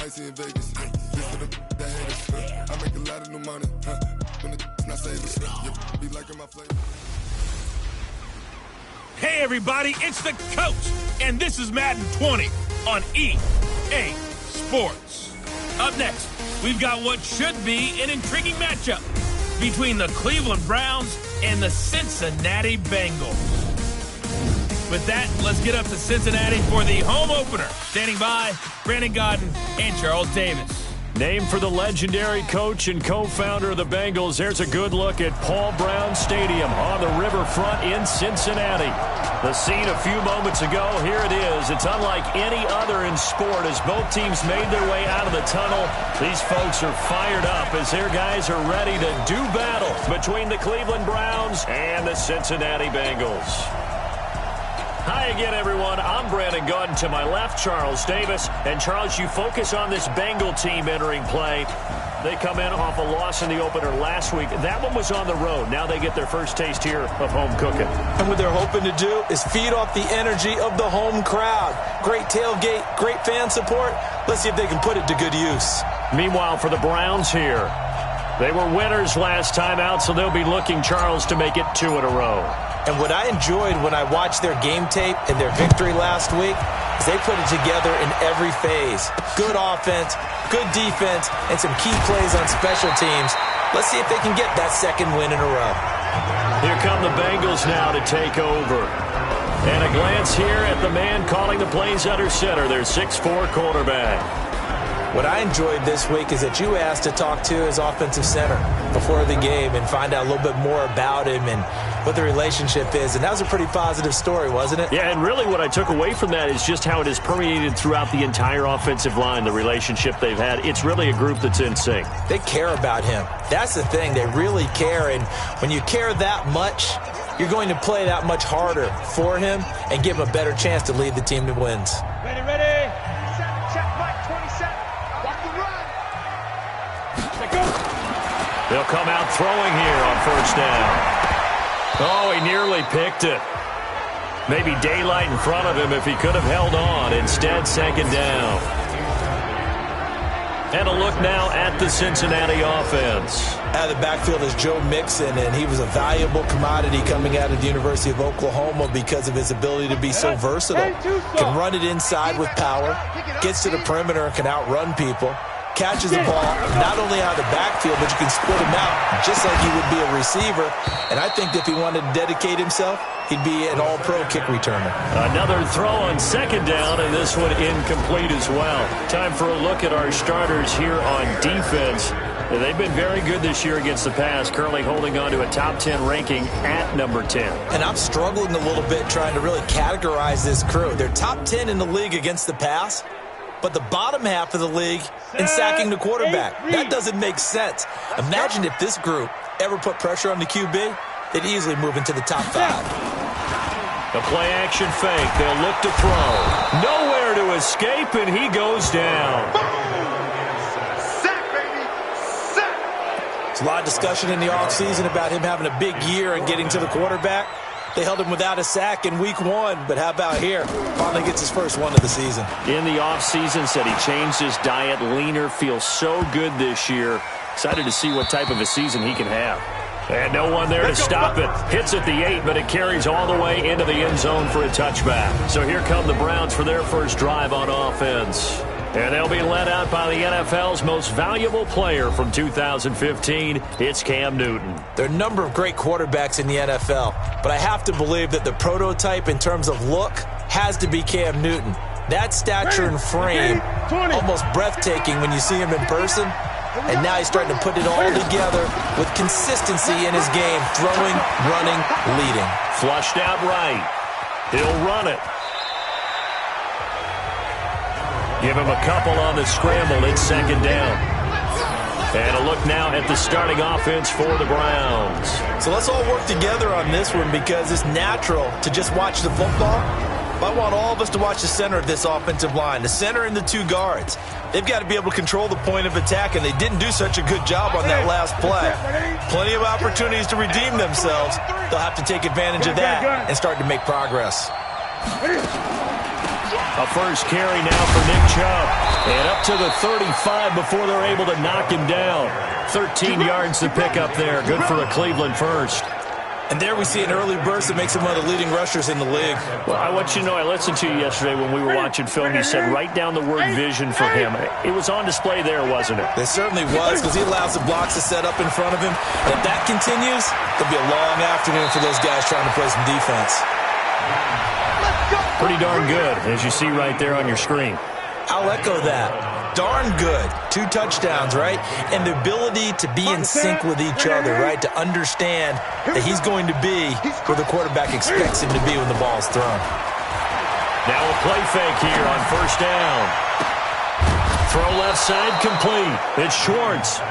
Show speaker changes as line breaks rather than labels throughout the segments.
icy in Vegas. This for the that haters. I make a lot of new money. When it's not savers. Be liking my flavor.
Hey everybody, it's the Coach, and this is Madden 20 on EA Sports. Up next, we've got what should be an intriguing matchup between the Cleveland Browns and the Cincinnati Bengals. With that, let's get up to Cincinnati for the home opener. Standing by, Brandon Godden and Charles Davis.
Named for the legendary coach and co-founder of the Bengals, there's a good look at Paul Brown Stadium on the riverfront in Cincinnati. The scene a few moments ago, here it is. It's unlike any other in sport as both teams made their way out of the tunnel. These folks are fired up as their guys are ready to do battle between the Cleveland Browns and the Cincinnati Bengals. Hi again, everyone. I'm Brandon Godden. To my left, Charles Davis. And, Charles, you focus on this Bengal team entering play. They come in off a loss in the opener last week. That one was on the road. Now they get their first taste here of home cooking.
And what they're hoping to do is feed off the energy of the home crowd. Great tailgate, great fan support. Let's see if they can put it to good use.
Meanwhile, for the Browns here, they were winners last time out, so they'll be looking, Charles, to make it 2 in a row.
And what I enjoyed when I watched their game tape and their victory last week is they put it together in every phase. Good offense, good defense, and some key plays on special teams. Let's see if they can get that second win in a row.
Here come the Bengals now to take over. And a glance here at the man calling the plays under center, their 6'4" quarterback.
What I enjoyed this week is that you asked to talk to his offensive center before the game and find out a little bit more about him and what the relationship is. And that was a pretty positive story, wasn't it?
Yeah, and really what I took away from that is just how it has permeated throughout the entire offensive line, the relationship they've had. It's really a group that's in sync.
They care about him. That's the thing. They really care. And when you care that much, you're going to play that much harder for him and give him a better chance to lead the team to wins.
Ready. Check back, 27. Watch the run.
They'll come out throwing here on first down. Oh, he nearly picked it. Maybe daylight in front of him if he could have held on. Instead, second down. And a look now at the Cincinnati offense.
Out of the backfield is Joe Mixon, and he was a valuable commodity coming out of the University of Oklahoma because of his ability to be so versatile. Can run it inside with power, gets to the perimeter, can outrun people, catches the ball not only out of the backfield, but you can split him out just like he would be a receiver. And I think if he wanted to dedicate himself, he'd be an all-pro kick returner.
Another throw on second down, and this one incomplete as well. Time for a look at our starters here on defense. They've been very good this year against the pass, currently holding on to a top 10 ranking at number 10.
And I'm struggling a little bit trying to really categorize this crew. They're top 10 in the league against the pass, but the bottom half of the league in sacking the quarterback. That doesn't make sense. Imagine if this group ever put pressure on the QB, they'd easily move into the top 5.
The play-action fake. They'll look to throw. Nowhere to escape, and he goes down.
Sack, baby. Sack.
There's a lot of discussion in the offseason about him having a big year and getting to the quarterback. They held him without a sack in week 1, but how about here? Finally gets his first one of the season.
In the offseason, said he changed his diet, leaner, feels so good this year. Excited to see what type of a season he can have. And no one there to stop it. Hits at the 8, but it carries all the way into the end zone for a touchback. So here come the Browns for their first drive on offense. And they'll be led out by the NFL's most valuable player from 2015. It's Cam Newton.
There are a number of great quarterbacks in the NFL, but I have to believe that the prototype in terms of look has to be Cam Newton. That stature and frame, almost breathtaking when you see him in person. And now he's starting to put it all together with consistency in his game, throwing, running, leading.
Flushed out right. He'll run it. Give him a couple on the scramble. It's second down. And a look now at the starting offense for the Browns.
So let's all work together on this one because it's natural to just watch the football. But I want all of us to watch the center of this offensive line, the center and the 2 guards. They've got to be able to control the point of attack, and they didn't do such a good job on that last play. Plenty of opportunities to redeem themselves. They'll have to take advantage of that and start to make progress.
A first carry now for Nick Chubb. And up to the 35 before they're able to knock him down. 13 yards to pick up there. Good for a Cleveland first.
And there we see an early burst that makes him one of the leading rushers in the league.
Well, I want you to know, I listened to you yesterday when we were watching film. You said write down the word vision for him. It was on display there, wasn't it?
It certainly was, because he allows the blocks to set up in front of him. And if that continues, it'll be a long afternoon for those guys trying to play some defense.
Pretty darn good, as you see right there on your screen.
I'll echo that. Darn good. 2 touchdowns, right? And the ability to be in sync with each other, right? To understand that he's going to be where the quarterback expects him to be when the ball's thrown.
Now a play fake here on first down. Throw left side complete. It's Schwartz.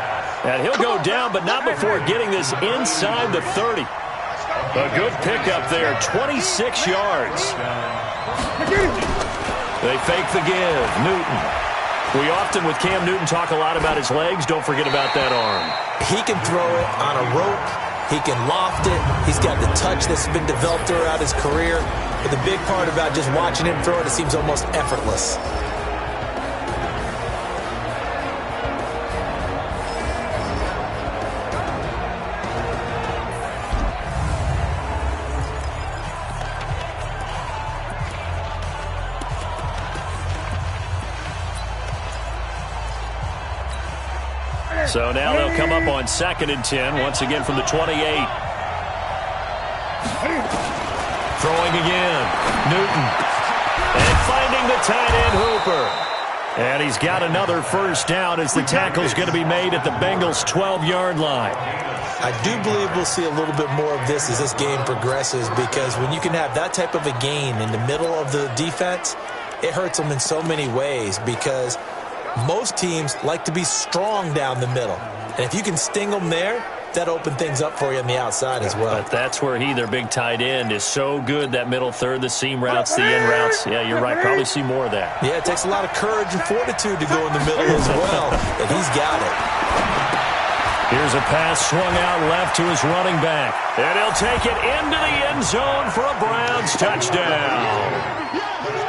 And he'll go down, but not before getting this inside the 30. A good pickup there, 26 yards. They fake the give. Newton. We often, with Cam Newton, talk a lot about his legs. Don't forget about that arm.
He can throw it on a rope. He can loft it. He's got the touch that's been developed throughout his career. But the big part about just watching him throw it, it seems almost effortless.
So now they'll come up on 2nd and 10, once again from the 28. Throwing again. Newton. And finding the tight end Hooper. And he's got another first down as the tackle's going to be made at the Bengals' 12-yard line.
I do believe we'll see a little bit more of this as this game progresses, because when you can have that type of a gain in the middle of the defense, it hurts them in so many ways, because most teams like to be strong down the middle. And if you can sting them there, that opens things up for you on the outside as well.
But that's where their big tight end, is so good, that middle third, the seam routes, the in routes. Yeah, you're right. Probably see more of that.
Yeah, it takes a lot of courage and fortitude to go in the middle as well. And he's got it.
Here's a pass swung out left to his running back. And he'll take it into the end zone for a Browns touchdown.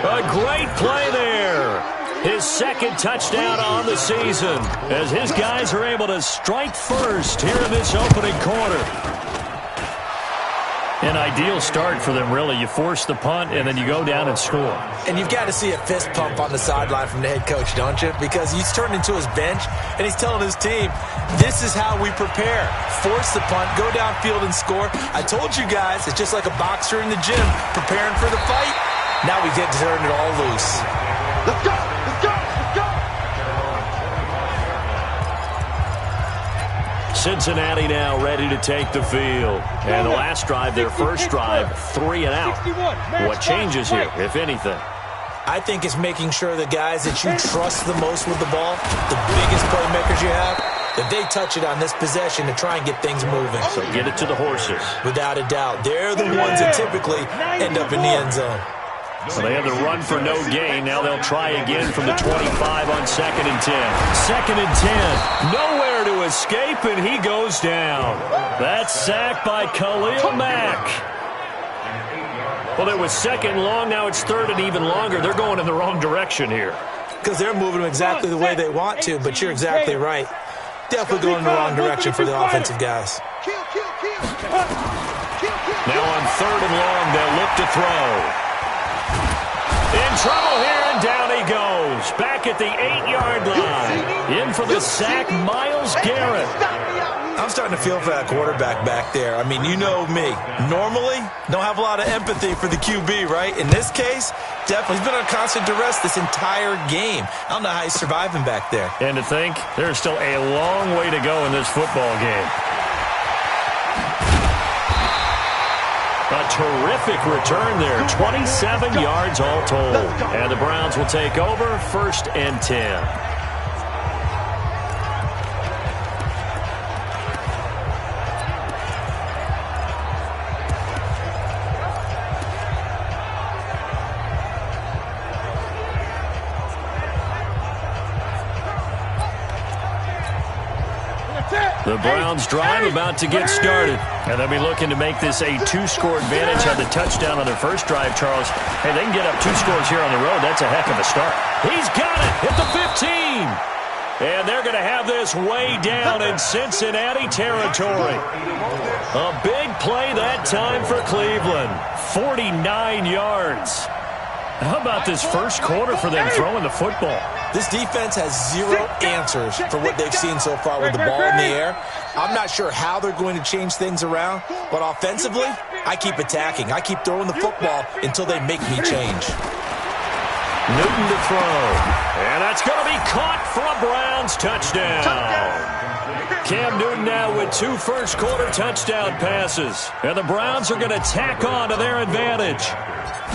A great play there. His 2nd touchdown on the season, as his guys are able to strike first here in this opening quarter. An ideal start for them, really. You force the punt, and then you go down and score.
And you've got to see a fist pump on the sideline from the head coach, don't you? Because he's turned into his bench, and he's telling his team, this is how we prepare. Force the punt, go downfield and score. I told you guys, it's just like a boxer in the gym preparing for the fight. Now we get to turn it all loose.
Let's go! Let's go! Let's go!
Cincinnati now ready to take the field. And the last drive, their first drive, 3 and out. What changes here, if anything?
I think it's making sure the guys that you trust the most with the ball, the biggest playmakers you have, that they touch it on this possession to try and get things moving.
So get it to the horses.
Without a doubt. They're the ones that typically end up in the end zone.
So they have the run for no gain. Now they'll try again from the 25 on 2nd and 10. 2nd and 10. Nowhere to escape, and he goes down. That's sacked by Khalil Mack. Well, it was 2nd long. Now it's 3rd and even longer. They're going in the wrong direction here.
Because they're moving them exactly the way they want to, but you're exactly right. Definitely going in the wrong direction for the offensive guys.
Now on 3rd and long, they'll look to throw. In trouble here, and down he goes. Back at the 8-yard line. In for the sack, Myles Garrett.
I'm starting to feel for that quarterback back there. I mean, you know me. Normally, don't have a lot of empathy for the QB, right? In this case, definitely. He's been under constant duress this entire game. I don't know how he's surviving back there.
And to think, there's still a long way to go in this football game. A terrific return there. 27 yards all told. And the Browns will take over 1st and 10. The Browns drive about to get started. And they'll be looking to make this a 2-score advantage. Had the touchdown on their first drive, Charles. Hey, they can get up 2 scores here on the road. That's a heck of a start. He's got it at the 15. And they're going to have this way down in Cincinnati territory. A big play that time for Cleveland. 49 yards. How about this first quarter for them throwing the football?
This defense has zero answers for what they've seen so far with the ball in the air. I'm not sure how they're going to change things around, but offensively, I keep attacking. I keep throwing the football until they make me change.
Newton to throw. And that's going to be caught for a Browns touchdown. Cam Newton now with 2 first-quarter touchdown passes. And the Browns are going to tack on to their advantage.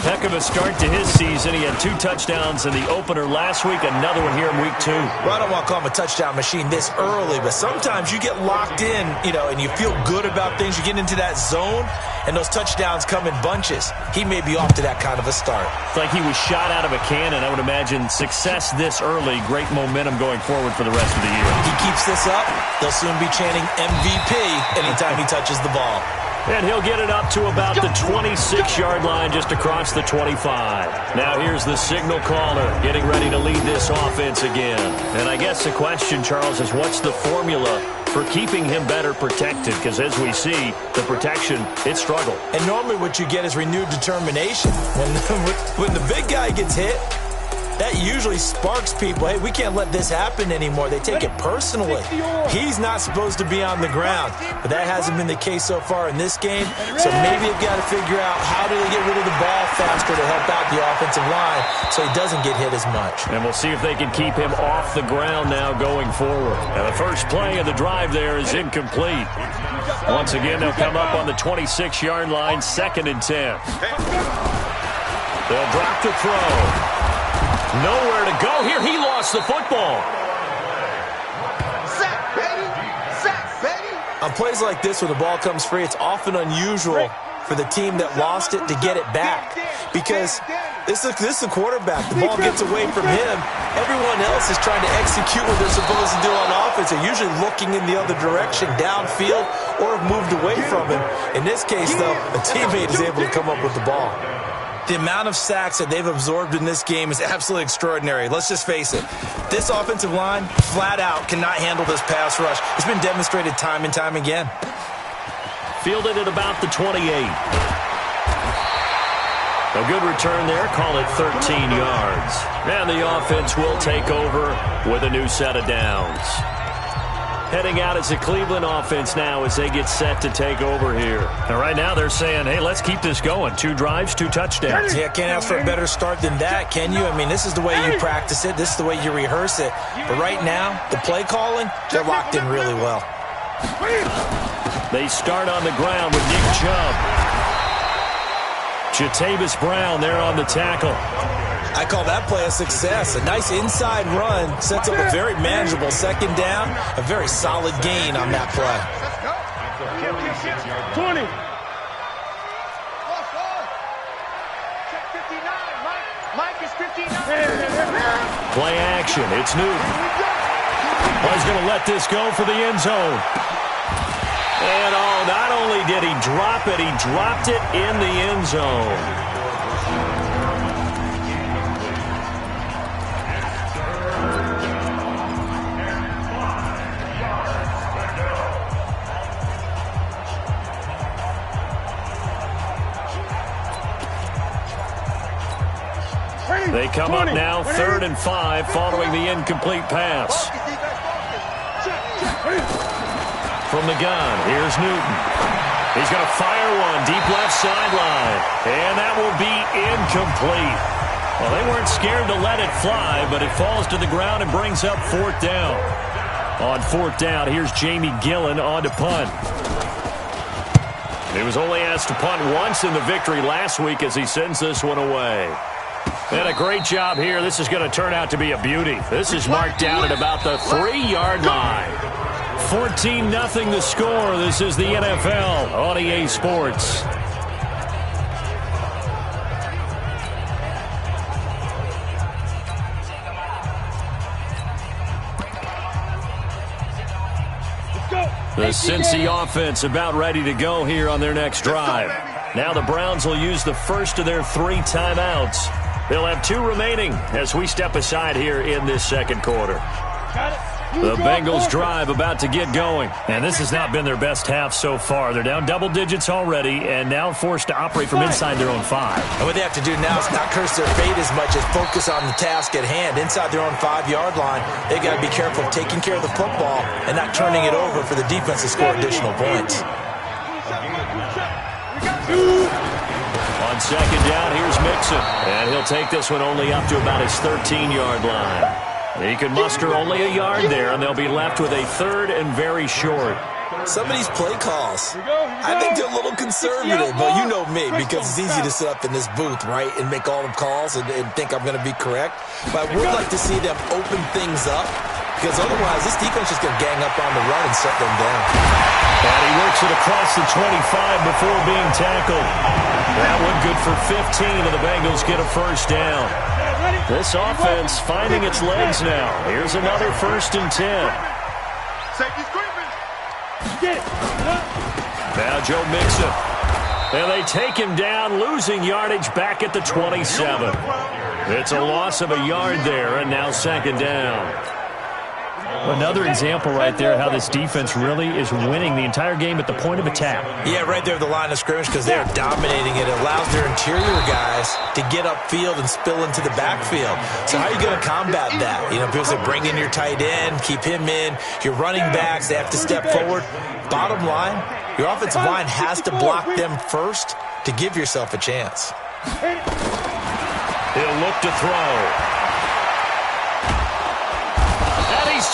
Heck of a start to his season. He had 2 touchdowns in the opener last week, another one here in week 2.
Well, I don't want to call him a touchdown machine this early, but sometimes you get locked in, and you feel good about things. You get into that zone, and those touchdowns come in bunches. He may be off to that kind of a start.
It's like he was shot out of a cannon. I would imagine success this early, great momentum going forward for the rest of the year.
He keeps this up, they'll soon be chanting MVP anytime he touches the ball.
And he'll get it up to about the 26-yard line, just across the 25. Now here's the signal caller getting ready to lead this offense again. And I guess the question, Charles, is what's the formula for keeping him better protected? Because as we see, the protection, it struggled.
And normally what you get is renewed determination. When the big guy gets hit, that usually sparks people. Hey, we can't let this happen anymore. They take it personally. He's not supposed to be on the ground, but that hasn't been the case so far in this game. So maybe they've got to figure out how do they get rid of the ball faster to help out the offensive line so he doesn't get hit as much.
And we'll see if they can keep him off the ground now going forward. And the first play of the drive there is incomplete. Once again, they'll come up on the 26-yard line, 2nd and 10. They'll drop the throw. Nowhere to go here. He lost the football.
Sack, baby. Sack, baby.
On plays like this where the ball comes free, it's often unusual for the team that lost it to get it back. Because this is the quarterback. The ball gets away from him. Everyone else is trying to execute what they're supposed to do on offense. They're usually looking in the other direction, downfield, or have moved away from him. In this case, though, a teammate is able to come up with the ball. The amount of sacks that they've absorbed in this game is absolutely extraordinary. Let's just face it. This offensive line, flat out, cannot handle this pass rush. It's been demonstrated time and time again.
Fielded at about the 28. A good return there. Call it 13 yards. And the offense will take over with a new set of downs. Heading out as a Cleveland offense now as they get set to take over here. And right now they're saying, hey, let's keep this going. 2 drives, 2 touchdowns.
Yeah, can't ask for a better start than that, can you? I mean, this is the way you practice it. This is the way you rehearse it. But right now, the play calling, they're locked in really well.
They start on the ground with Nick Chubb. Jatavis Brown there on the tackle.
I call that play a success. A nice inside run sets up a very manageable 2nd down, a very solid gain on that play.
20. Mike is 59.
Play action. It's Newton. Well, he's going to let this go for the end zone. And not only did he drop it, he dropped it in the end zone. They come up now 3rd and 5 following the incomplete pass. From the gun, here's Newton. He's going to fire one deep left sideline. And that will be incomplete. Well, they weren't scared to let it fly, but it falls to the ground and brings up 4th down. On 4th down, here's Jamie Gillen on to punt. He was only asked to punt once in the victory last week as he sends this one away. And a great job here. This is going to turn out to be a beauty. This is marked down at about the 3-yard line. 14-0 the score. This is the NFL on EA Sports.
Let's go.
The Cincy offense about ready to go here on their next drive. Now the Browns will use the first of their 3 timeouts. They'll have 2 remaining as we step aside here in this second quarter. The Bengals drive about to get going. And this has not been their best half so far. They're down double digits already and now forced to operate from inside their own 5.
And what they have to do now is not curse their fate as much as focus on the task at hand. Inside their own 5-yard line, they've got to be careful of taking care of the football and not turning it over for the defense to score additional points.
On second down, here's Mixon. And he'll take this one only up to about his 13-yard line. He can muster only a yard there, and they'll be left with a 3rd and very short.
Some of these play calls, I think they're a little conservative, but you know me, because it's easy to sit up in this booth, right, and make all the calls and think I'm going to be correct. But I would like to see them open things up, because otherwise this defense is going to gang up on the run and shut them down.
And he works it across the 25 before being tackled. That one good for 15, and the Bengals get a first down. This offense finding its legs now. Here's another 1st and 10. Now Joe Mixon. And they take him down, losing yardage back at the 27. It's a loss of a yard there, and now second down. Another example right there how this defense really is winning the entire game at the point of attack.
Yeah, right there at the line of scrimmage because they're dominating it. It allows their interior guys to get upfield and spill into the backfield. So how are you going to combat that? You know, because they bring in your tight end, keep him in. Your running backs, they have to step forward. Bottom line, your offensive line has to block them first to give yourself a chance.
He'll look to throw.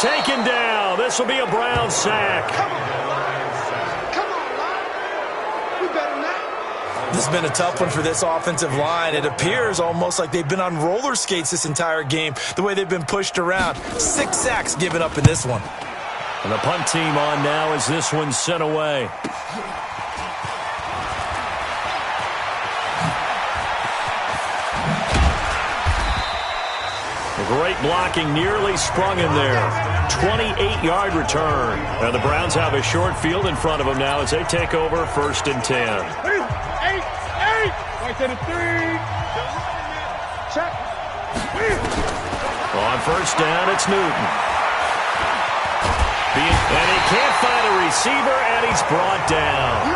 Taken down. This will be a Brown sack.
Come on, we better not.
This has been a tough one for this offensive line. It appears almost like they've been on roller skates this entire game, the way they've been pushed around. 6 sacks given up in this one.
And the punt team on now as this one's sent away. Great blocking, nearly sprung him there. 28-yard return. And the Browns have a short field in front of them now as they take over 1st and 10.
Right to the 3. Check.
On first down, it's Newton. And he can't find a receiver, and he's brought down.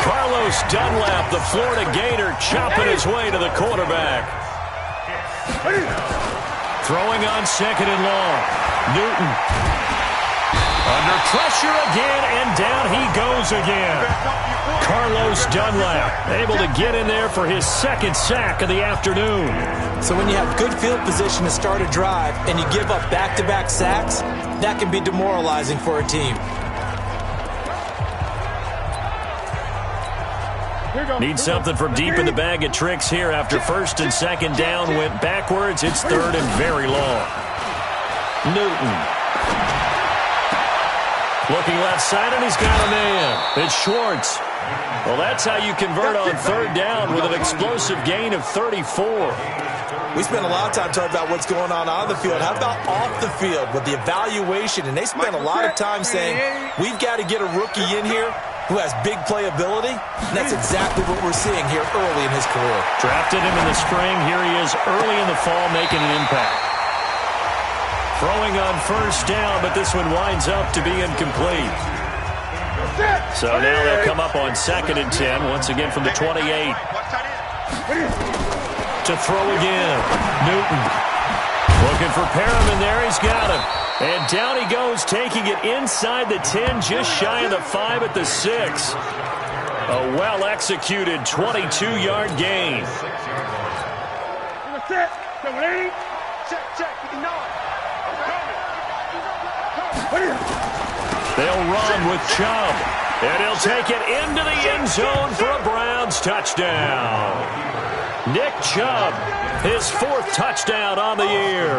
Carlos Dunlap, the Florida Gator, chopping his way to the quarterback. Throwing on 2nd and long. Newton. Under pressure again, and down he goes again. Carlos Dunlap able to get in there for his 2nd sack of the afternoon.
So when you have good field position to start a drive and you give up back-to-back sacks, that can be demoralizing for a team.
Need something from deep in the bag of tricks here after 1st and 2nd down went backwards. It's 3rd and very long. Newton. Looking left side, and he's got a man. It's Schwartz. Well, that's how you convert on 3rd down with an explosive gain of 34.
We spent a lot of time talking about what's going on the field. How about off the field with the evaluation? And they spent a lot of time saying, we've got to get a rookie in here who has big playability, and that's exactly what we're seeing here early in his career.
Drafted him in the spring. Here he is early in the fall making an impact. Throwing on 1st down, but this one winds up to be incomplete. So now they'll come up on 2nd and 10, once again from the 28. To throw again. Newton. Looking for Perriman there. He's got him. And down he goes, taking it inside the 10, just shy of the 5 at the 6. A well-executed 22-yard gain. They'll run with Chubb. And he'll take it into the end zone for a Browns touchdown. Nick Chubb, his 4th touchdown on the year.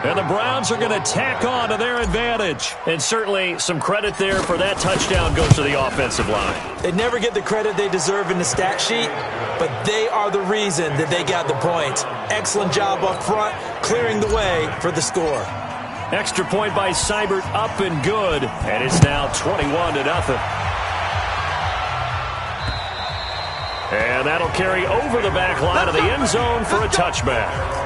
And the Browns are going to tack on to their advantage. And certainly some credit there for that touchdown goes to the offensive line.
They never get the credit they deserve in the stat sheet, but they are the reason that they got the points. Excellent job up front, clearing the way for the score.
Extra point by Seibert, up and good. And it's now 21-0. And that'll carry over the back line of the end zone for a touchback.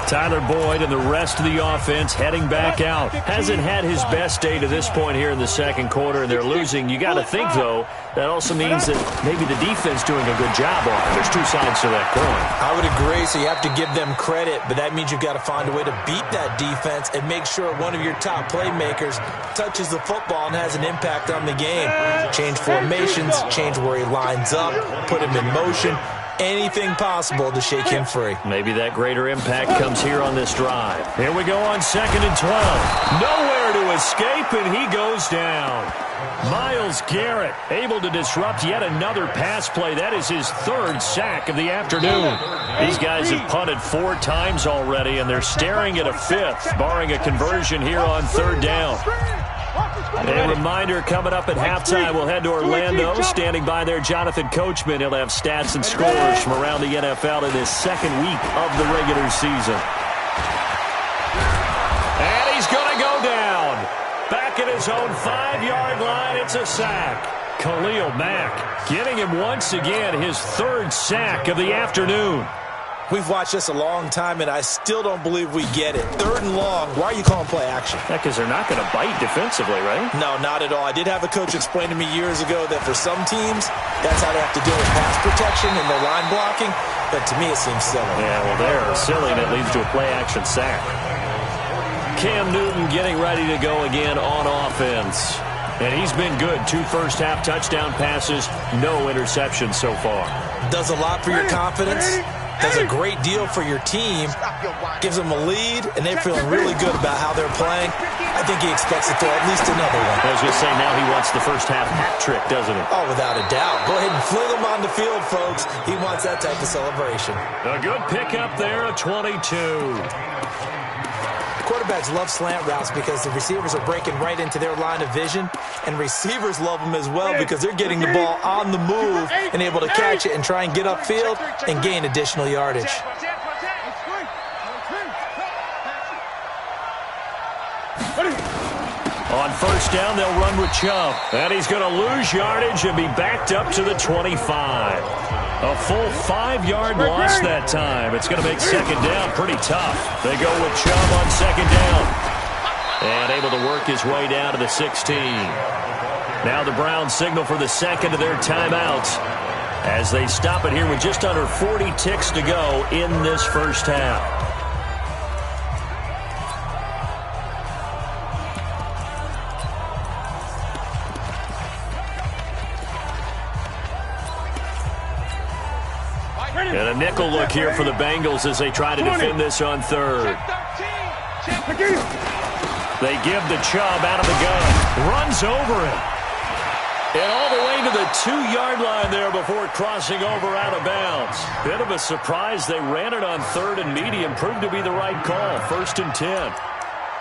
Tyler Boyd and the rest of the offense heading back out. Hasn't had his best day to this point here in the second quarter, and they're losing. You got to think, though, that also means that maybe the defense doing a good job on it. There's two sides to that coin.
I would agree, so you have to give them credit, but that means you've got to find a way to beat that defense and make sure one of your top playmakers touches the football and has an impact on the game. Change formations, change where he lines up, put him in motion. Anything possible to shake him free.
Maybe that greater impact comes here on this drive. Here we go on 2nd and 12. Nowhere to escape, and he goes down. Myles Garrett able to disrupt yet another pass play. That is his 3rd sack of the afternoon. These guys have punted 4 times already, and they're staring at a 5th, barring a conversion here on 3rd down. A reminder, coming up at halftime, we'll head to Orlando. Standing by there, Jonathan Coachman. He'll have stats and scores from around the NFL in this second week of the regular season. And he's going to go down. Back at his own 5-yard line, it's a sack. Khalil Mack getting him once again his 3rd sack of the afternoon.
We've watched this a long time, and I still don't believe we get it. 3rd and long. Why are you calling play action?
Yeah, because they're not going to bite defensively, right?
No, not at all. I did have a coach explain to me years ago that for some teams, that's how they have to deal with pass protection and the line blocking. But to me, it seems silly.
Yeah, well, they're silly, and it leads to a play-action sack. Cam Newton getting ready to go again on offense. And he's been good. 2 first-half touchdown passes, no interceptions so far.
Does a lot for your confidence. Does a great deal for your team, gives them a lead, and they're feeling really good about how they're playing. I think he expects to throw at least another one.
I was going to say, now he wants the first half hat trick, doesn't he?
Oh, without a doubt. Go ahead and fling him on the field, folks. He wants that type of celebration.
A good pickup there, a 22.
Quarterbacks love slant routes because the receivers are breaking right into their line of vision, and receivers love them as well because they're getting the ball on the move and able to catch it and try and get upfield and gain additional yardage.
On 1st down, they'll run with Chubb, and he's going to lose yardage and be backed up to the 25. A full 5-yard loss that time. It's going to make 2nd down pretty tough. They go with Chubb on 2nd down. And able to work his way down to the 16. Now the Browns signal for the 2nd of their timeouts as they stop it here with just under 40 ticks to go in this first half. And a nickel look here for the Bengals as they try to defend this on 3rd. They give the Chubb out of the gun. Runs over him. And all the way to the 2-yard line there before crossing over out of bounds. Bit of a surprise. They ran it on 3rd and medium. Proved to be the right call. 1st and 10.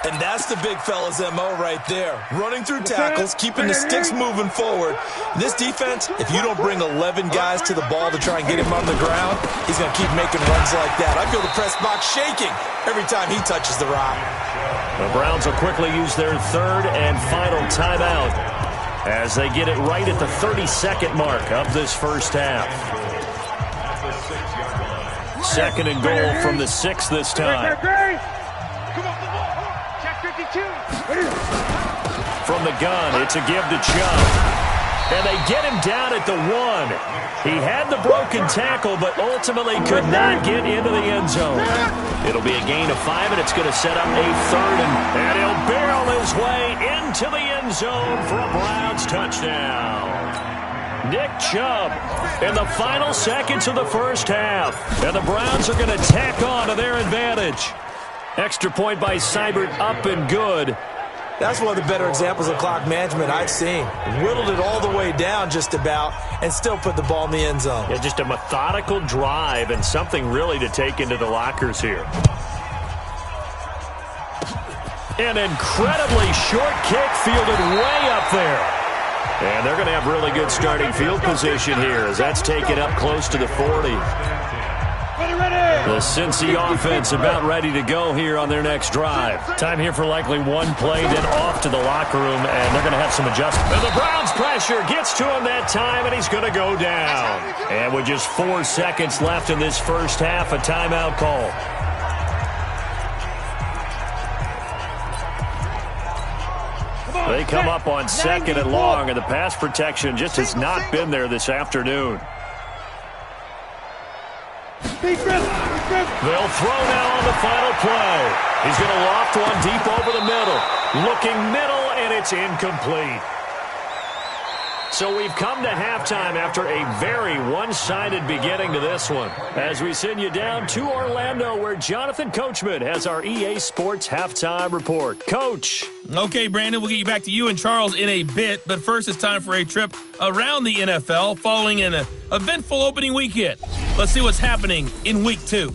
And that's the big fella's MO right there. Running through tackles, keeping the sticks moving forward. This defense, if you don't bring 11 guys to the ball to try and get him on the ground, he's going to keep making runs like that. I feel the press box shaking every time he touches the rock.
The Browns will quickly use their 3rd and final timeout as they get it right at the 32nd mark of this first half. 2nd and goal from the 6 this time. From the gun, it's a give to Chubb. And they get him down at the 1. He had the broken tackle, but ultimately could not get into the end zone. It'll be a gain of 5, and it's going to set up a 3rd, and he'll barrel his way into the end zone for a Browns touchdown. Nick Chubb in the final seconds of the first half. And the Browns are going to tack on to their advantage. Extra point by Seibert, up and good.
That's one of the better examples of clock management I've seen. Whittled it all the way down just about and still put the ball in the end zone.
Yeah, just a methodical drive and something really to take into the lockers here. An incredibly short kick fielded way up there. And they're going to have really good starting field position here as that's taken up close to the 40.
Ready!
The Cincy offense about ready to go here on their next drive. Time here for likely one play, then off to the locker room, and they're going to have some adjustments. And the Browns pressure gets to him that time, and he's going to go down. And with just 4 seconds left in this first half, a timeout call. They come up on 2nd and long, and the pass protection just has not been there this afternoon. They'll throw now on the final play. He's going to loft one deep over the middle. Looking middle, and it's incomplete. So we've come to halftime after a very one-sided beginning to this one. As we send you down to Orlando, where Jonathan Coachman has our EA Sports Halftime Report. Coach.
Okay, Brandon, we'll get you back to you and Charles in a bit. But first, it's time for a trip around the NFL following an eventful opening weekend. Let's see what's happening in Week 2.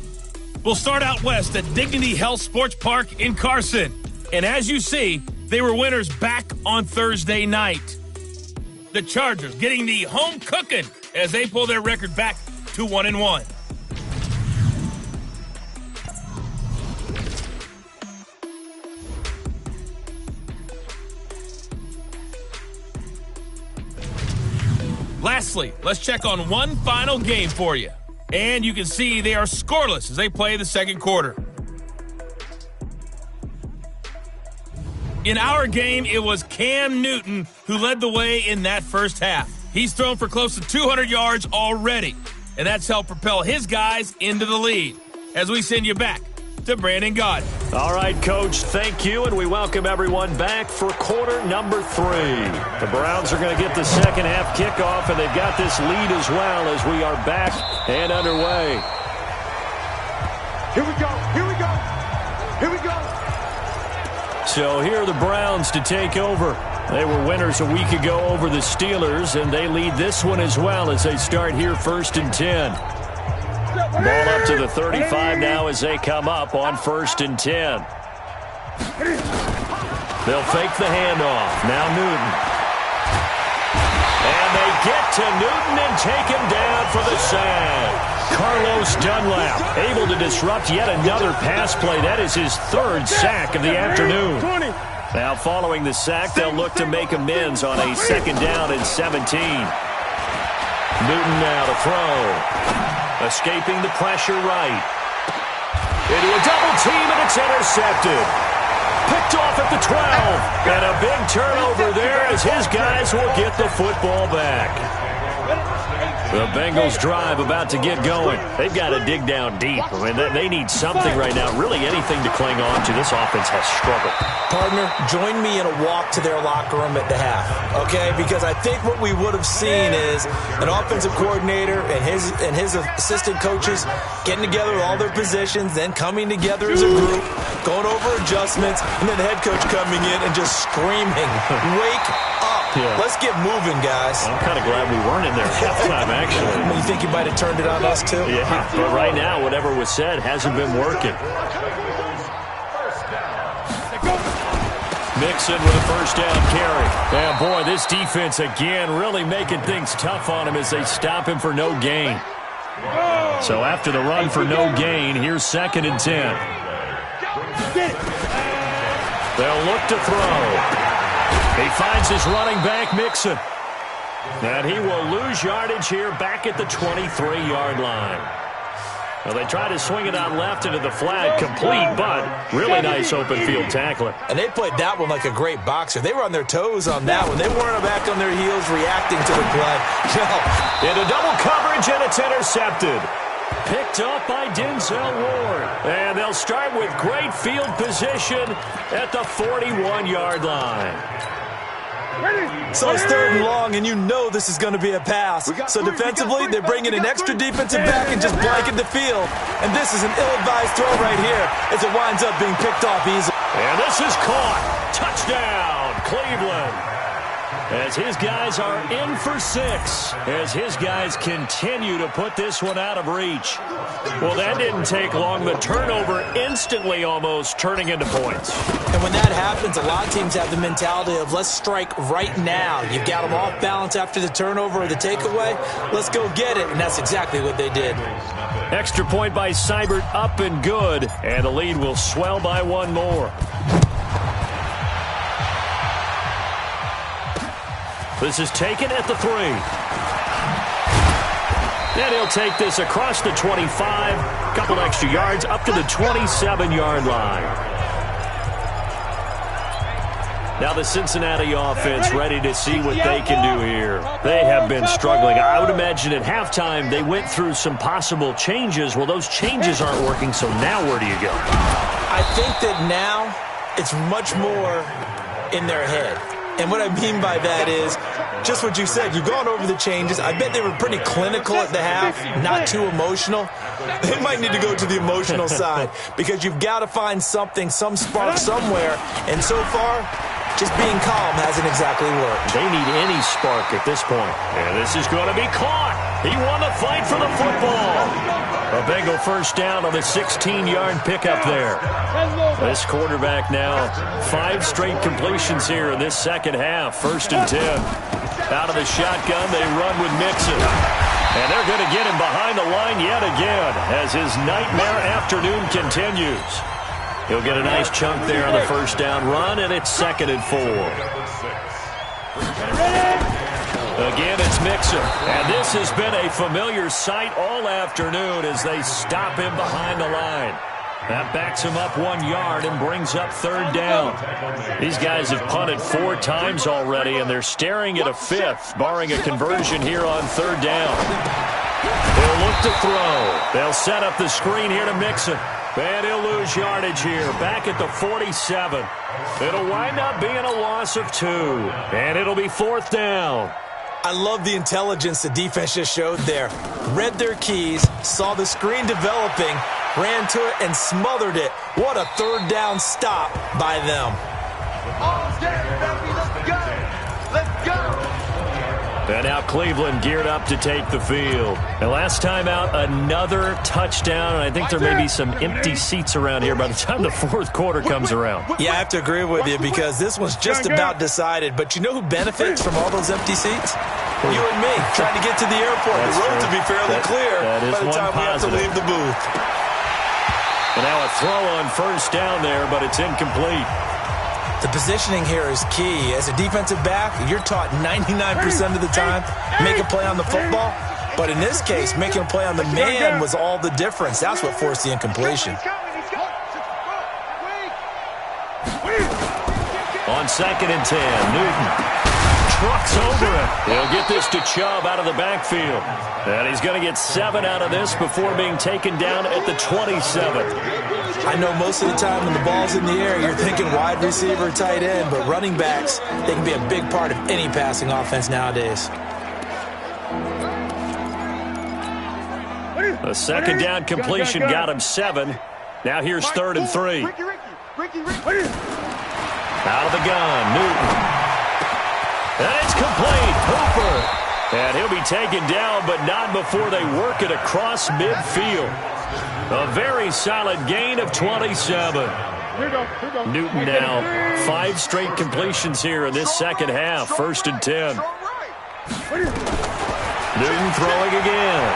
We'll start out west at Dignity Health Sports Park in Carson. And as you see, they were winners back on Thursday night. The Chargers getting the home cooking as they pull their record back to 1-1. Lastly, let's check on one final game for you. And you can see they are scoreless as they play the second quarter. In our game, it was Cam Newton who led the way in that first half. He's thrown for close to 200 yards already, and that's helped propel his guys into the lead. As we send you back to Brandon Gaudin.
All right, Coach, thank you, and we welcome everyone back for quarter number 3. The Browns are going to get the second half kickoff, and they've got this lead as well as we are back and underway.
Here we go. Here we go. Here we go.
So here are the Browns to take over. They were winners a week ago over the Steelers, and they lead this one as well as they start here 1st and 10. Ball up to the 35 now as they come up on 1st and 10. They'll fake the handoff. Now Newton. And they get to Newton and take him down for the sack. Carlos Dunlap able to disrupt yet another pass play. That is his 3rd sack of the afternoon. Now following the sack, they'll look to make amends on a 2nd down and 17. Newton now to throw. Escaping the pressure right. Into a double team, and it's intercepted. Picked off at the 12. And a big turnover there as his guys will get the football back. The Bengals drive about to get going. They've got to dig down deep. I mean, they need something right now, really anything to cling on to. This offense has struggled.
Partner, join me in a walk to their locker room at the half, okay? Because I think what we would have seen is an offensive coordinator and his assistant coaches getting together with all their positions, then coming together as a group, going over adjustments, and then the head coach coming in and just screaming, "Wake up. Yeah. Let's get moving, guys."
I'm kind of glad we weren't in there at halftime, actually.
You think you might have turned it on us, too?
Yeah, but right now, whatever was said hasn't been working. Mixon with a 1st down carry. Yeah, boy, this defense again really making things tough on him as they stop him for no gain. So after the run for no gain, here's 2nd and 10. They'll look to throw. He finds his running back, Mixon. And he will lose yardage here back at the 23-yard line. Well, they try to swing it out left into the flat, complete, but really nice open field tackling.
And they played that one like a great boxer. They were on their toes on that one. They weren't back on their heels reacting to the play. No.
Into double coverage, and it's intercepted. Picked up by Denzel Ward. And they'll start with great field position at the 41-yard line.
So it's 3rd and long, and you know this is going to be a pass. So defensively, they're bringing an extra defensive back and just blanket the field. And this is an ill-advised throw right here as it winds up being picked off easily.
And this is caught. Touchdown, Cleveland. As his guys are in for 6, as his guys continue to put this one out of reach. Well, that didn't take long. The turnover instantly almost turning into points.
And when that happens, a lot of teams have the mentality of let's strike right now. You've got them off balance after the turnover or the takeaway. Let's go get it. And that's exactly what they did.
Extra point by Seibert, up and good, and the lead will swell by one more. This is taken at the 3. And he'll take this across the 25, a couple extra yards, up to the 27-yard line. Now the Cincinnati offense ready to see what they can do here. They have been struggling. I would imagine at halftime they went through some possible changes. Well, those changes aren't working, so now where do you go?
I think that now it's much more in their head. And what I mean by that is just what you said. You've gone over the changes. I bet they were pretty clinical at the half, not too emotional. They might need to go to the emotional side because you've got to find something, some spark somewhere. And so far, just being calm hasn't exactly worked.
They need any spark at this point. And this is going to be caught. He won the fight for the football. A Bengal first down on the 16-yard pickup there. This quarterback now, 5 straight completions here in this second half. 1st and 10. Out of the shotgun, they run with Mixon. And they're going to get him behind the line yet again as his nightmare afternoon continues. He'll get a nice chunk there on the first down run, and it's 2nd and 4. Again, it's Mixon. And this has been a familiar sight all afternoon as they stop him behind the line. That backs him up 1 yard and brings up 3rd down. These guys have punted 4 times already, and they're staring at a 5th, barring a conversion here on 3rd down. They'll look to throw. They'll set up the screen here to Mixon. And he'll lose yardage here, back at the 47. It'll wind up being a loss of 2, and it'll be 4th down.
I love the intelligence the defense just showed there. Read their keys, saw the screen developing, ran to it, and smothered it. What a 3rd down stop by them.
Let's go!
And now Cleveland geared up to take the field. And last time out, another touchdown. And I think there may be some empty seats around here by the time the 4th quarter comes around.
Yeah, I have to agree with you because this one's just about decided. But you know who benefits from all those empty seats? You and me, trying to get to the airport. The road to be fairly clear by the time we have to leave the booth.
And now a throw on 1st down there, but it's incomplete.
The positioning here is key. As a defensive back, you're taught 99% of the time, make a play on the football. But in this case, making a play on the man was all the difference. That's what forced the incompletion.
On 2nd and 10, Newton trucks over it. He'll get this to Chubb out of the backfield. And he's going to get 7 out of this before being taken down at the 27.
I know most of the time when the ball's in the air, you're thinking wide receiver, tight end, but running backs, they can be a big part of any passing offense nowadays.
A 2nd down completion got him 7. Now here's 3rd and 3. Out of the gun, Newton. And it's complete. Hooper. And he'll be taken down, but not before they work it across midfield. A very solid gain of 27. Newton now 5 straight completions here in this second half. 1st and 10. Newton throwing again.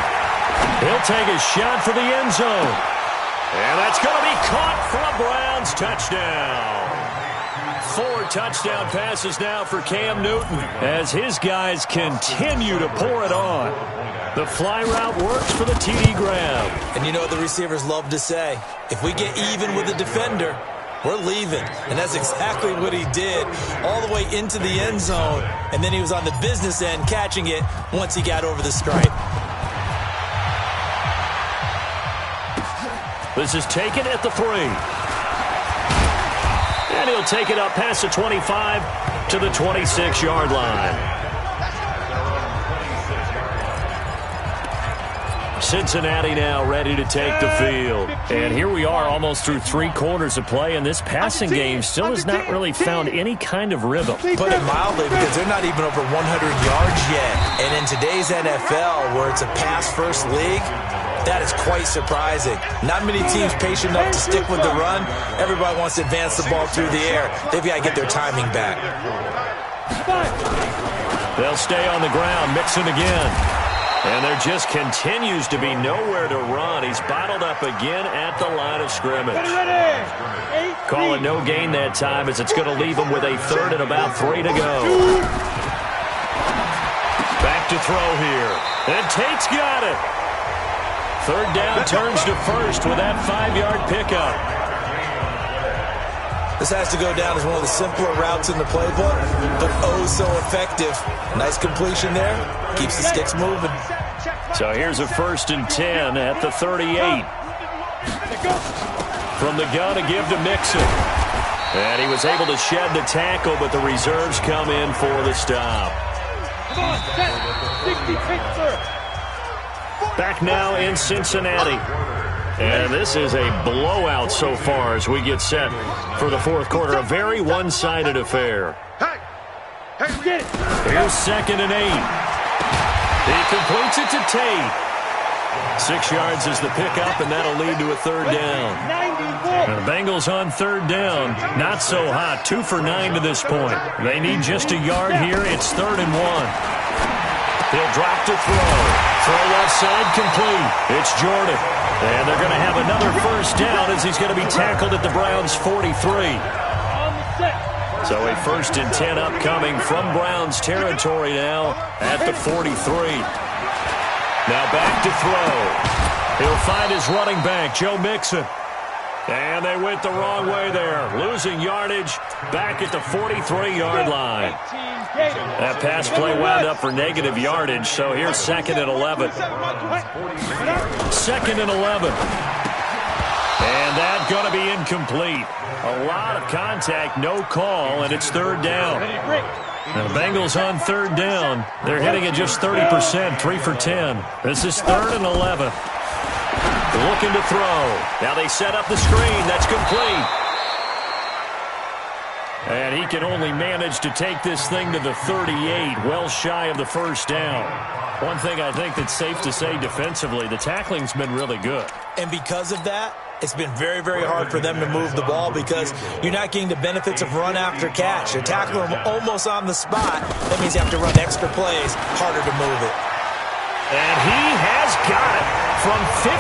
He'll take a shot for the end zone. And that's going to be caught for a Browns touchdown. 4 touchdown passes now for Cam Newton as his guys continue to pour it on. The fly route works for the TD grab.
And you know what the receivers love to say? If we get even with the defender, we're leaving. And that's exactly what he did all the way into the end zone. And then he was on the business end catching it once he got over the stripe.
This is taken at the 3. And he'll take it up past the 25 to the 26-yard line. Cincinnati now ready to take the field. And here we are almost through 3 quarters of play, and this passing game still has not really found any kind of rhythm.
Put it mildly, because they're not even over 100 yards yet. And in today's NFL, where it's a pass-first league, that is quite surprising. Not many teams patient enough to stick with the run. Everybody wants to advance the ball through the air. They've got to get their timing back.
They'll stay on the ground. Mixon again. And there just continues to be nowhere to run. He's bottled up again at the line of scrimmage. Call it no gain that time as it's going to leave him with a third and about 3 to go. Back to throw here. And Tate's got it. Third down turns to first with that 5-yard pickup.
This has to go down as one of the simpler routes in the playbook, but oh so effective. Nice completion there. Keeps the sticks moving.
So here's a 1st and 10 at the 38. From the gun, a give to Mixon. And he was able to shed the tackle, but the reserves come in for the stop. Back now in Cincinnati. And this is a blowout so far as we get set for the fourth quarter. A very one-sided affair. Here's 2nd and 8. He completes it to Tate. 6 yards is the pickup, and that'll lead to a third down. And the Bengals on third down. Not so hot. 2 for 9 to this point. They need just a yard here. It's 3rd and 1. He'll drop to throw. Throw left side complete. It's Jordan. And they're going to have another first down as he's going to be tackled at the Browns' 43. So a 1st and 10 upcoming from Browns territory now at the 43. Now back to throw. He'll find his running back, Joe Mixon. And they went the wrong way there. Losing yardage back at the 43-yard line. That pass play wound up for negative yardage, so here's 2nd and 11. 2nd and 11. And that's going to be incomplete. A lot of contact, no call, and it's 3rd down. Now the Bengals on 3rd down. They're hitting at just 30%, 3 for 10. This is 3rd and 11. Looking to throw. Now they set up the screen. That's complete. And he can only manage to take this thing to the 38, well shy of the first down. One thing I think that's safe to say defensively, the tackling's been really good.
And because of that, it's been very, very hard for them to move the ball because you're not getting the benefits of run after catch. You're tackling them almost on the spot. That means you have to run extra plays, harder to move it.
And he has got it from 55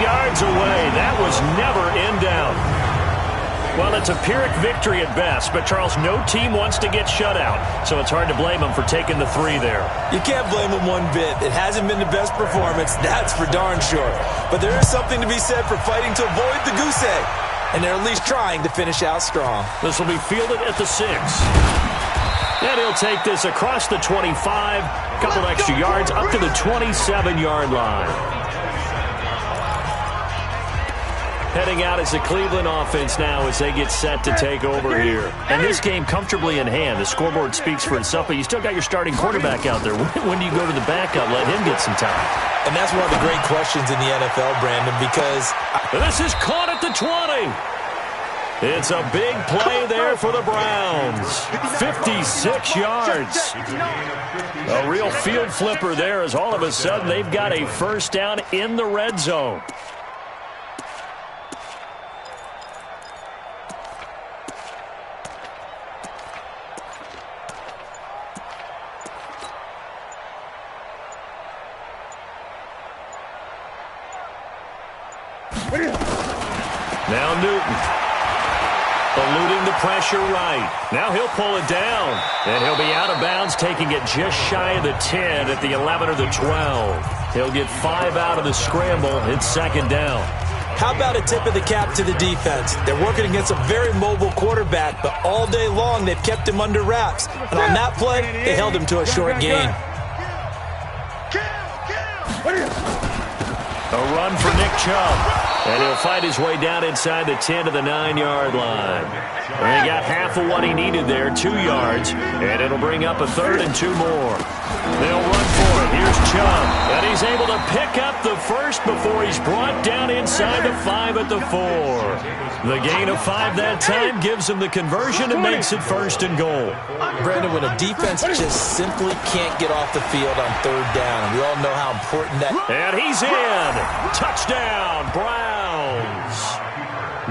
yards away. That was never in doubt. Well, it's a Pyrrhic victory at best, but, Charles, no team wants to get shut out, so it's hard to blame them for taking the 3 there.
You can't blame them one bit. It hasn't been the best performance, that's for darn sure. But there is something to be said for fighting to avoid the goose egg, and they're at least trying to finish out strong.
This will be fielded at the 6. And he'll take this across the 25, a couple extra yards, up to the 27-yard line. Heading out is the Cleveland offense now as they get set to take over here. And this game comfortably in hand. The scoreboard speaks for itself, but you still got your starting quarterback out there. When do you go to the backup? Let him get some time.
And that's one of the great questions in the NFL, Brandon, because
this is caught at the 20. It's a big play there for the Browns. 56 yards. A real field flipper there as all of a sudden they've got a first down in the red zone. Now Newton. Eluding the pressure right. Now he'll pull it down. And he'll be out of bounds, taking it just shy of the 10 at the 11 or the 12. He'll get 5 out of the scramble. It's 2nd down.
How about a tip of the cap to the defense? They're working against a very mobile quarterback, but all day long they've kept him under wraps. And on that play, they held him to a short gain.
A run for Nick Chubb. And he'll fight his way down inside the 10 to the 9-yard line. And he got half of what he needed there, 2 yards. And it'll bring up a 3rd and 2 more. They'll run for it. Here's Chubb. And he's able to pick up the first before he's brought down inside the 5 at the 4. The gain of 5 that time gives him the conversion and makes it 1st and goal.
Brandon, when a defense just simply can't get off the field on 3rd down, we all know how important that is.
And he's in. Touchdown, Browns.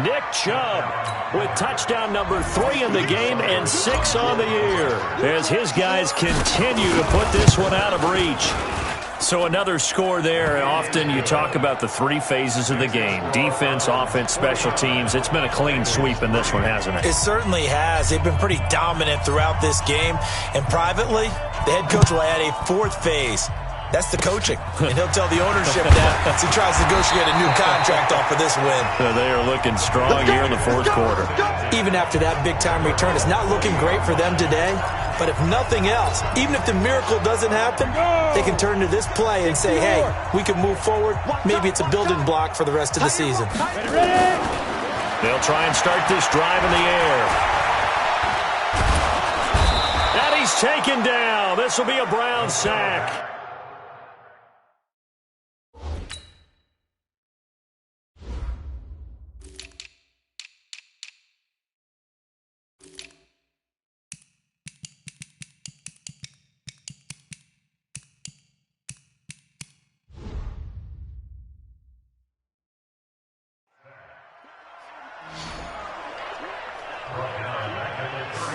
Nick Chubb with touchdown number 3 in the game and 6 on the year as his guys continue to put this one out of reach. So another score there. Often you talk about the three phases of the game: defense, offense, special teams. It's been a clean sweep in this one, hasn't it?
It certainly has. They've been pretty dominant throughout this game. And privately, the head coach will add a fourth phase. That's the coaching. And he'll tell the ownership that as he tries to negotiate a new contract off of this win.
So they are looking strong here in the fourth quarter.
Even after that big-time return, it's not looking great for them today. But if nothing else, even if the miracle doesn't happen, they can turn to this play and say, hey, we can move forward. Maybe it's a building block for the rest of the season.
They'll try and start this drive in the air. And he's taken down. This will be a Brown sack.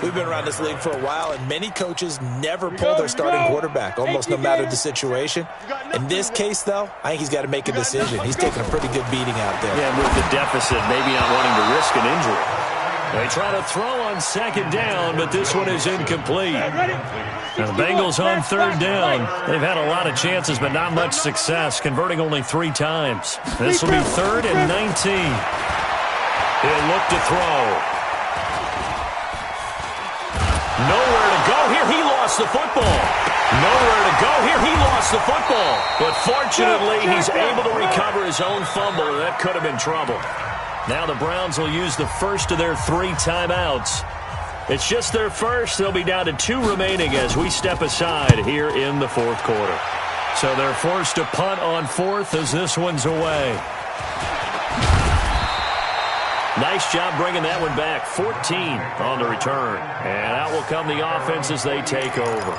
We've been around this league for a while, and many coaches never pull their starting quarterback, almost no matter the situation. In this case, though, I think he's got to make a decision. He's taking a pretty good beating out there.
Yeah, with the deficit, maybe not wanting to risk an injury. They try to throw on second down, but this one is incomplete. Now the Bengals on third down. They've had a lot of chances, but not much success, converting only 3 times. This will be 3rd and 19. He'll look to throw. Nowhere to go here. He lost the football. Nowhere to go here. He lost the football. But fortunately, he's able to recover his own fumble, and that could have been trouble. Now the Browns will use the first of their 3 timeouts. It's just their first. They'll be down to 2 remaining as we step aside here in the fourth quarter. So they're forced to punt on 4th as this one's away. Nice job bringing that one back. 14 on the return. And out will come the offense as they take over.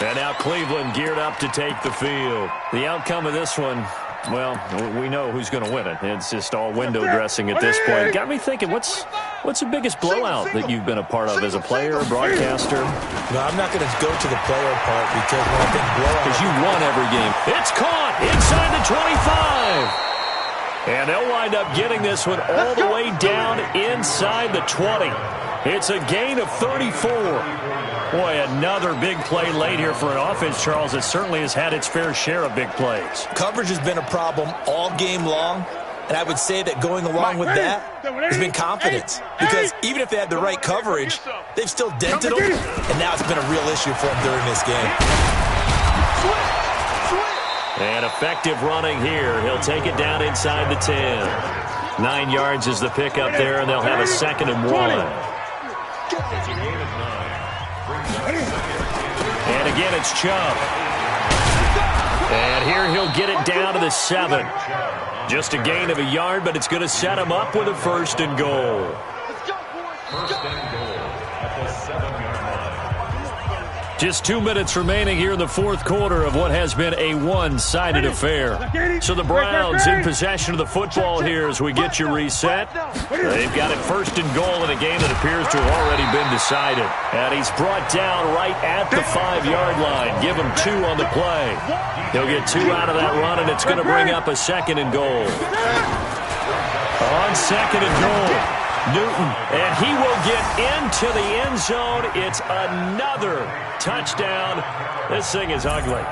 And now Cleveland geared up to take the field. The outcome of this one, well, we know who's going to win it. It's just all window dressing at this point. Got me thinking, what's the biggest blowout that you've been a part of as a player, a broadcaster?
No, I'm not going to go to the player part because when I think blowout...
Because you won every game. It's caught inside the 25. And they'll wind up getting this one all the way down inside the 20. It's a gain of 34. Boy, another big play late here for an offense, Charles, that certainly has had its fair share of big plays.
Coverage has been a problem all game long, and I would say that going along with that has been confidence. Because even if they had the right coverage, they've still dented them, and now it's been a real issue for them during this game.
And effective running here. He'll take it down inside the 10. 9 yards is the pickup there, and they'll have a 2nd and 1. And again, it's Chubb. And here he'll get it down to the 7. Just a gain of a yard, but it's going to set him up with a 1st and goal. First and goal at the 7-yard line. Just 2 minutes remaining here in the fourth quarter of what has been a one-sided affair. So the Browns in possession of the football here as we get you reset. They've got it 1st and goal in a game that appears to have already been decided. And he's brought down right at the 5-yard line. Give him 2 on the play. He'll get 2 out of that run, and it's going to bring up a 2nd and goal. On 2nd and goal, Newton, and he will get into the end zone. It's another touchdown. This thing is ugly.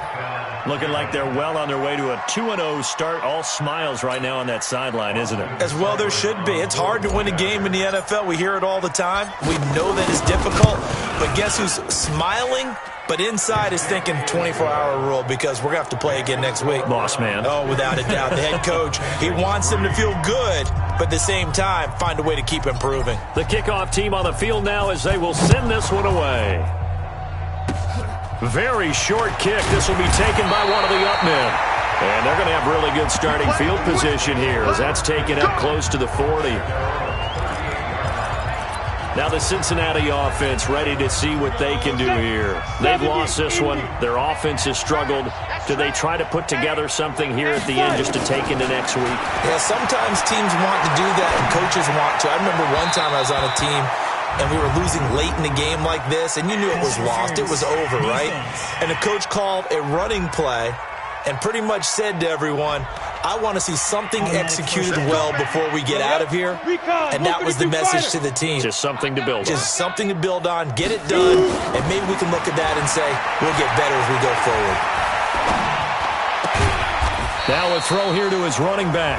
Looking like they're well on their way to a 2-0 start. All smiles right now on that sideline, isn't it? As well there should be. It's hard to win a game in the NFL. We hear it all the time. We know that it's difficult. But guess who's smiling? But inside is thinking 24-hour rule because we're going to have to play again next week. Boss man. Oh, without a doubt. The head coach, he wants them to feel good, but at the same time, find a way to keep improving. The kickoff team on the field now as they will send this one away. Very short kick. This will be taken by one of the up men. And they're going to have really good starting field position here as that's taken up close to the 40. Now the Cincinnati offense ready to see what they can do here. They've lost this one. Their offense has struggled. Do they try to put together something here at the end just to take into next week? Yeah, sometimes teams want to do that and coaches want to. I remember one time I was on a team
and we were losing late in the game like this, and you knew it was lost. It was over, right? And the coach called a running play and pretty much said to everyone, I want to see something executed well before we get out of here. And that was the message to the team.
Just something to build on.
Just something to build on, get it done, and maybe we can look at that and say, we'll get better as we go forward.
Now a throw here to his running back.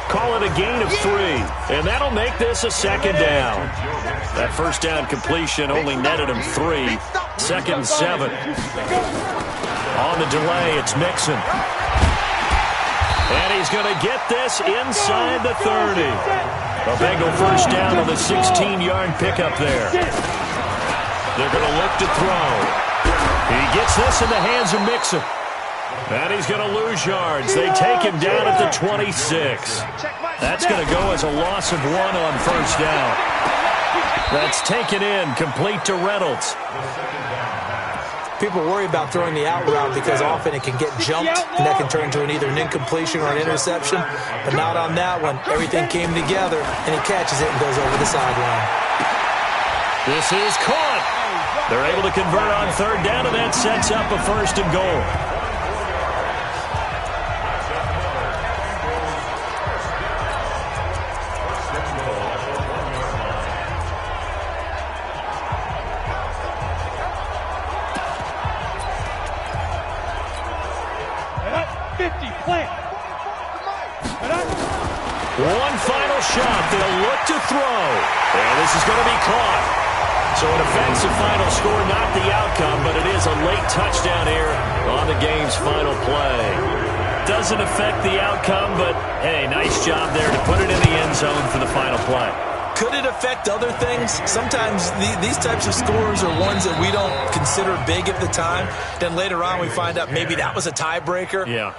Call it a gain of 3, and that'll make this a second down. That first down completion only netted him 3. Second and 7. On the delay, it's Mixon. And he's going to get this inside the 30. A Bengal first down on the 16-yard pickup there. They're going to look to throw. He gets this in the hands of Mixon. And he's going to lose yards. They take him down at the 26. That's going to go as a loss of 1 on first down. That's taken in, complete to Reynolds.
People worry about throwing the out route because often it can get jumped, and that can turn into either an incompletion or an interception. But not on that one. Everything came together, and he catches it and goes over the sideline.
This is caught. They're able to convert on third down, and that sets up a first and goal. One final shot. They'll look to throw. And this is going to be caught. So an offensive final score, not the outcome, but it is a late touchdown here on the game's final play. Doesn't affect the outcome, but, hey, nice job there to put it in the end zone for the final play.
Could it affect other things? Sometimes these types of scores are ones that we don't consider big at the time. Then later on we find out maybe that was a tiebreaker.
Yeah.